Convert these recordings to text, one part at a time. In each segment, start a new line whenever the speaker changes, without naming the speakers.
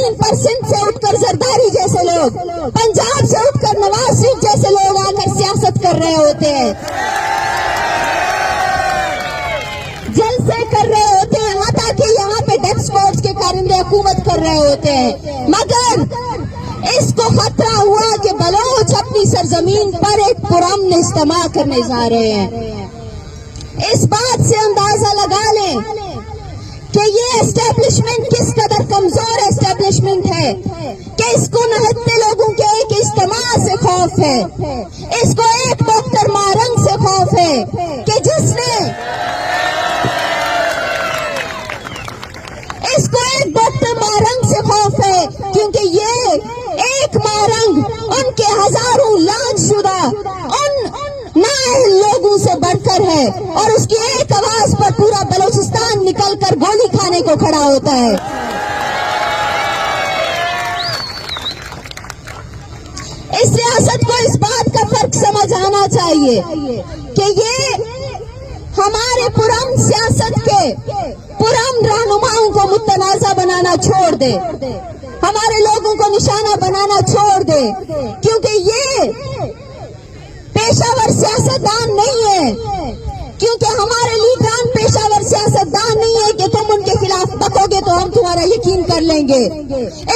सरजमीन पर सिंध से उठकर जरदारी जैसे लोग, पंजाब से उठकर नवाज शरीफ जैसे लोग आकर सियासत कर रहे होते हैं, जलसे कर रहे होते हैं, यहाँ ताकि यहाँ पे डेथ स्पॉट्स के कारिंदे हुकूमत कर रहे होते हैं। मगर इसको खतरा हुआ कि बलोच अपनी सरजमीन पर एक पुरअमन इज्तिमा करने जा रहे हैं। इस बात से अंदाजा लगा लें कि ये एस्टेब्लिशमेंट किस कदर कमजोर एस्टेब्लिशमेंट है कि इसको नहत्ते लोगों के एक इज्तिमा से खौफ है, इसको एक डॉक्टर मारंग से खौफ है कि इसको एक डॉक्टर मारंग से खौफ है, क्योंकि ये एक मारंग उनके हजारों लांछशुदा उन नाअहल लोगों से बढ़कर है और उसकी एक आवाज पर पूरा बलूचिस्तान निकलकर गोली खाने को खड़ा होता है। इस सियासत को इस बात का फर्क समझ आना चाहिए कि ये हमारे पुरअमन सियासत के पुरअमन रहनुमाओं को मुतनाज़ा बनाना छोड़ दे, हमारे लोगों को निशाना बनाना छोड़ दे, क्योंकि ये पेशावर सियासतदान नहीं है, क्योंकि हमारे लीडरान पेशावर सियासतदान नहीं है कि तुम उनके खिलाफ बकोगे तो हम तुम्हारा यकीन कर लेंगे।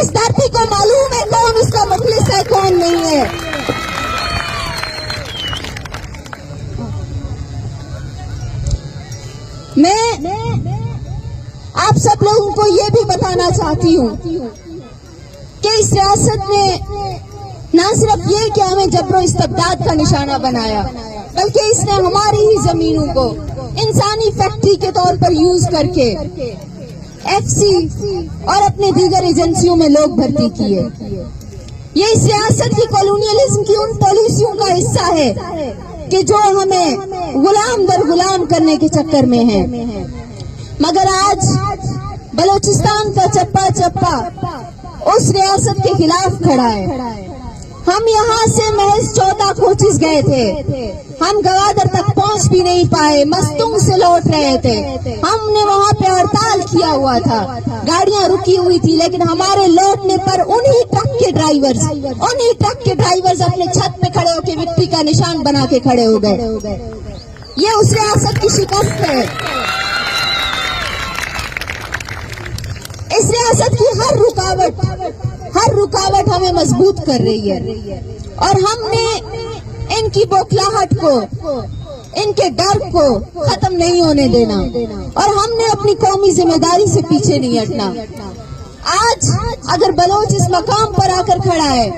इस धरती को मालूम है कौन इसका मुखलिस है कौन नहीं है। मैं आप सब लोगों को ये भी बताना चाहती हूँ कि इस सियासत ने न सिर्फ ये कि हमें जबरो इस्तबदाद का निशाना बनाया, बल्कि इसने हमारी ही जमीनों को इंसानी फैक्ट्री के तौर पर यूज करके एफसी और अपने दीगर एजेंसियों में लोग भर्ती किए। ये सियासत की कॉलोनियलिज्म की उन पॉलिसियों का हिस्सा है कि जो हमें गुलाम दर गुलाम करने के चक्कर में है। मगर आज बलूचिस्तान का चप्पा चप्पा उस रियासत के खिलाफ खड़ा है। हम यहाँ से महज 14 कोचिस गए थे, हम गवादर तक पहुँच भी नहीं पाए, मस्तूंग से लौट रहे थे। हमने वहाँ पे हड़ताल किया हुआ था, गाड़ियाँ रुकी हुई थी, लेकिन हमारे लौटने पर उन्हीं ट्रक के ड्राइवर्स अपने छत पे खड़े होकर मिट्टी का निशान बना के खड़े हो गए। ये उस रियासत की शिकस्त है। इस रियासत की हर रुकावट हमें मजबूत कर रही है और हमने इनकी बौखलाहट को, इनके डर को खत्म नहीं होने देना और हमने अपनी कौमी जिम्मेदारी से पीछे नहीं हटना। आज अगर बलोच इस मकाम पर आकर खड़ा है,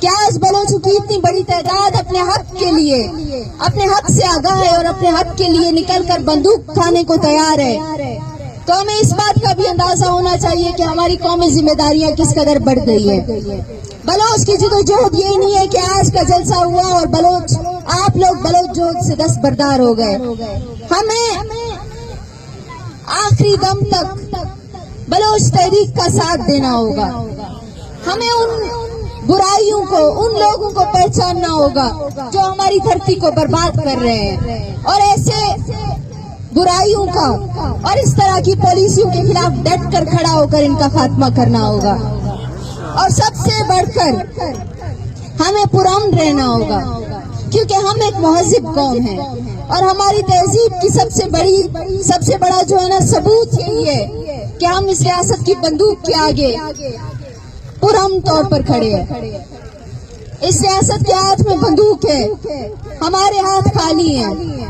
क्या आज बलोचों की इतनी बड़ी तादाद अपने हक के लिए, अपने हक से आगाह है और अपने हक के लिए निकलकर बंदूक उठाने को तैयार है, तो हमें इस बात का भी अंदाजा होना चाहिए कि हमारी कौमी जिम्मेदारियां किस कदर बढ़ गई है। बलोच की जदोजहद ये नहीं है कि आज का जलसा हुआ और आप लोग बलोच जोहद से दस्तबरदार हो गए। हमें आखिरी दम तक बलोच तहरीक का साथ देना होगा। हमें उन बुराइयों को, उन लोगों को पहचानना होगा जो हमारी धरती को बर्बाद कर रहे हैं और ऐसे बुराइयों का और इस तरह की पॉलिसियों के खिलाफ डट कर खड़ा होकर इनका खात्मा करना होगा। और सबसे बढ़कर हमें पुरअमन रहना होगा, क्योंकि हम एक महज़िब कौम है और हमारी तहजीब की सबसे बड़ा जो है ना सबूत यही है कि हम इस रियासत की बंदूक के आगे पुरअमन तौर पर खड़े हैं। इस रियासत के हाथ में बंदूक है, हमारे हाथ खाली हैं।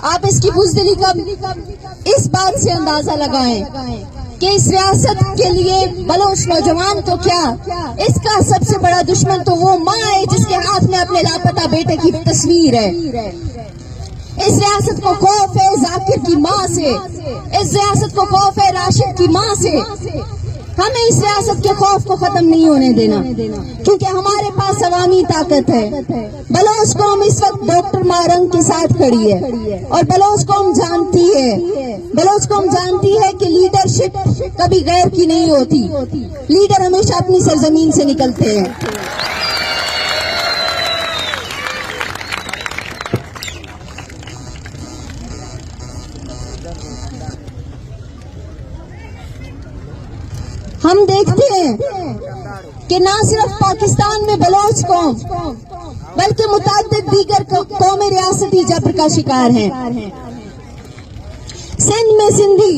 आप इसकी बुज़दिली का इस बात से अंदाजा लगाएं कि इस रियासत के लिए बलोच नौजवान तो क्या, इसका सबसे बड़ा दुश्मन तो वो माँ है जिसके हाथ में अपने लापता बेटे की तस्वीर है। इस रियासत को खौफ है जाकिर की माँ से, इस रियासत को खौफ है राशिद की माँ से। हमें इस रियासत के खौफ को खत्म नहीं होने देना, क्योंकि हमारे पास अवामी ताकत है। बलोच कौम इस वक्त डॉक्टर मारंग के साथ खड़ी है और बलोच कौम जानती है कि लीडरशिप कभी गैर की नहीं होती, लीडर हमेशा अपनी सरजमीन से निकलते हैं। हम देखते हैं कि ना सिर्फ पाकिस्तान में बलोच कौम बल्कि मुताद्दिद दीगर कौमें रियासती जबर का शिकार हैं। सिंध में सिंधी,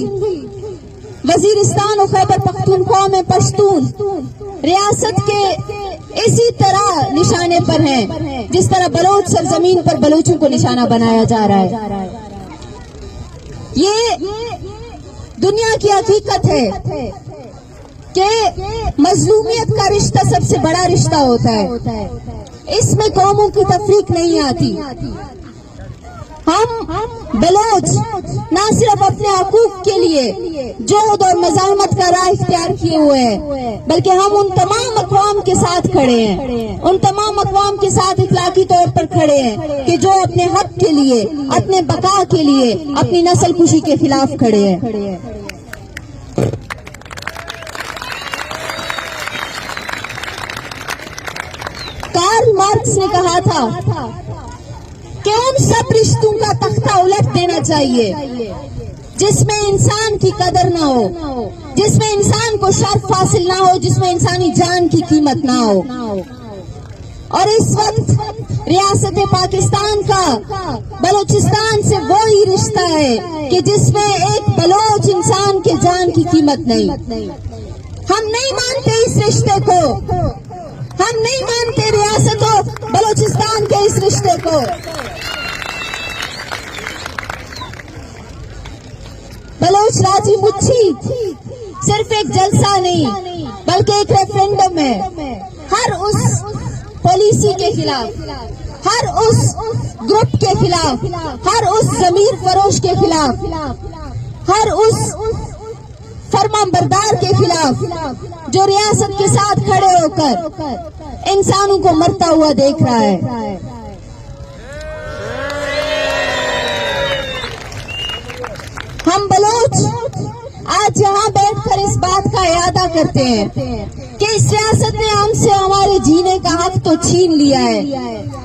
वजीरिस्तान और खैबर पख्तूनख्वा में पश्तून रियासत के इसी तरह निशाने पर हैं जिस तरह बलोच सरजमीन पर बलोचों को निशाना बनाया जा रहा है। ये दुनिया की हकीकत है कि मजलूमियत का रिश्ता सबसे बड़ा रिश्ता होता है। इसमें कौमों की तफरीक नहीं आती। हम बलोच ना सिर्फ अपने हकूक के लिए जोद और मज़ाहमत का राह इख्तियार किए हुए हैं, बल्कि हम उन तमाम अक़वाम के साथ खड़े हैं, उन तमाम अक़वाम के साथ इखलाकी तौर पर खड़े हैं कि जो अपने हक के लिए, अपने बका के लिए, अपनी नस्ल कुशी के खिलाफ खड़े हैं। कार्ल मार्क्स ने कहा था कि उन सब रिश्तों का तख्ता उलट देना चाहिए जिसमें इंसान की कदर ना हो, जिसमें इंसान को शर्फ हासिल ना हो, जिसमें इंसानी जान की कीमत ना हो। और इस वक्त रियासत पाकिस्तान का बलूचिस्तान से वो ही रिश्ता है कि जिसमें एक बलोच इंसान के जान की कीमत नहीं। हम नहीं मानते इस रिश्ते को, हम नहीं मानते रियासतों बलूचिस्तान के इस रिश्ते को। बलोच राजी मुच्छी सिर्फ एक जलसा नहीं बल्कि एक रेफरेंडम है। हर उस पॉलिसी के खिलाफ, हर उस ग्रुप के खिलाफ, हर उस जमीर फरोश के खिलाफ, हर उस फरमाबरदार के खिलाफ जो रियासत के साथ खड़े होकर इंसानों को मरता हुआ देख रहा है। हम बलोच आज यहाँ बैठकर इस बात का इरादा करते हैं कि इस रियासत ने हमसे हमारे जीने का हक तो छीन लिया है,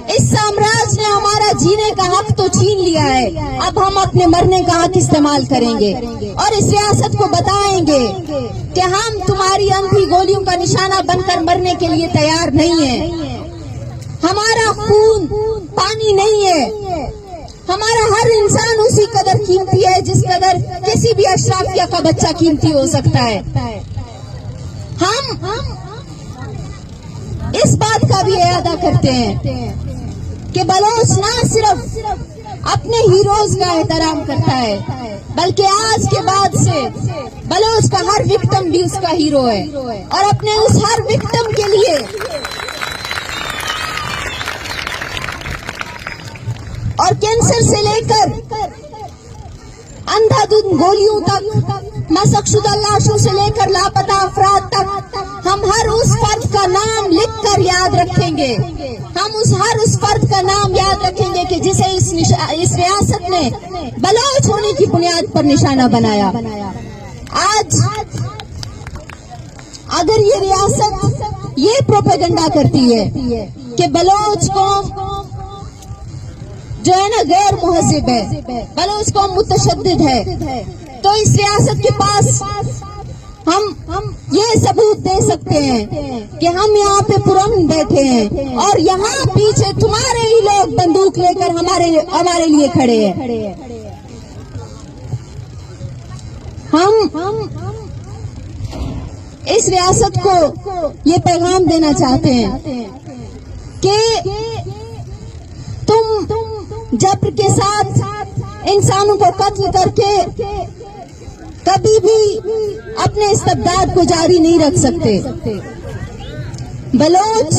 इस साम्राज्य ने हमारा जीने का हक तो छीन लिया है। अब हम अपने मरने का हक इस्तेमाल करेंगे और इस रियासत को बताएंगे कि हम तुम्हारी अंधी गोलियों का निशाना बनकर मरने के लिए तैयार नहीं है। हमारा खून पानी नहीं है, हमारा हर इंसान उसी कदर कीमती है जिस कदर किसी भी अशराफिया का बच्चा कीमती हो सकता है। हम इस बात का भी इरादा करते हैं कि बलोच ना सिर्फ अपने हीरोज का एहतराम करता है बल्कि आज के बाद से बलोच का हर विक्टिम भी उसका हीरो है और अपने उस हर विक्टिम के लिए और कैंसर से लेकर अंधाधुंध गोलियों तक, मशकशुदा लाशों से लेकर लापता अफराद तक हम हर उस फर्द का नाम लिखकर याद रखेंगे। हम हर उस फर्द का नाम याद रखेंगे कि जिसे इस रियासत ने बलोच होने की बुनियाद पर निशाना बनाया। आज अगर ये रियासत ये प्रोपेगेंडा करती है कि बलोच को जो है ना गैर मुहज़्ज़िब है, बलोच कौम मुतशद्दिद है, तो इस रियासत के पास हम ये सबूत दे सकते हैं कि हम यहाँ पे पुरअमन बैठे हैं और यहाँ पीछे तुम्हारे ही लोग बंदूक लेकर हमारे लिए खड़े हैं। हम इस रियासत को ये पैगाम देना चाहते हैं कि तुम जबर के साथ इंसानों को कत्ल करके कभी भी अपने इस्तबदाद को जारी नहीं रख सकते। बलोच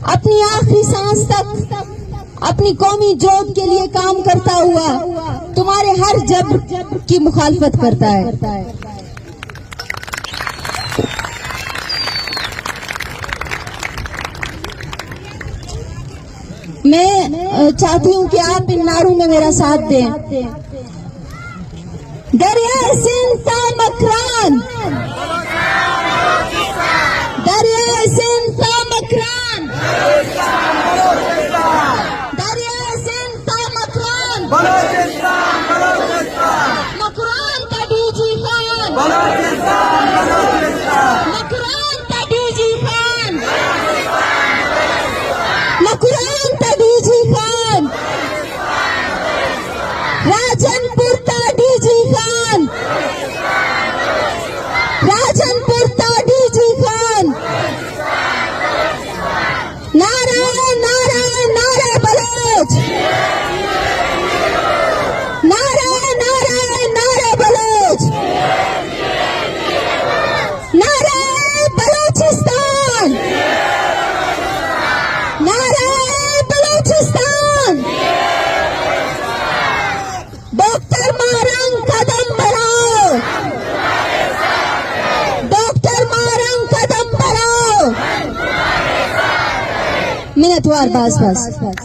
अपनी आखिरी सांस तक अपनी कौमी जोद के लिए काम करता हुआ तुम्हारे हर जबर की मुखालफत करता है। मैं चाहती हूँ कि आप इन नारों में मेरा साथ दें। दरिया सिंध ता मकरान, दरिया सिंध ता मकरान, दरिया सिंध ता मकरान, मकरान का डीजी खान, एटवार बस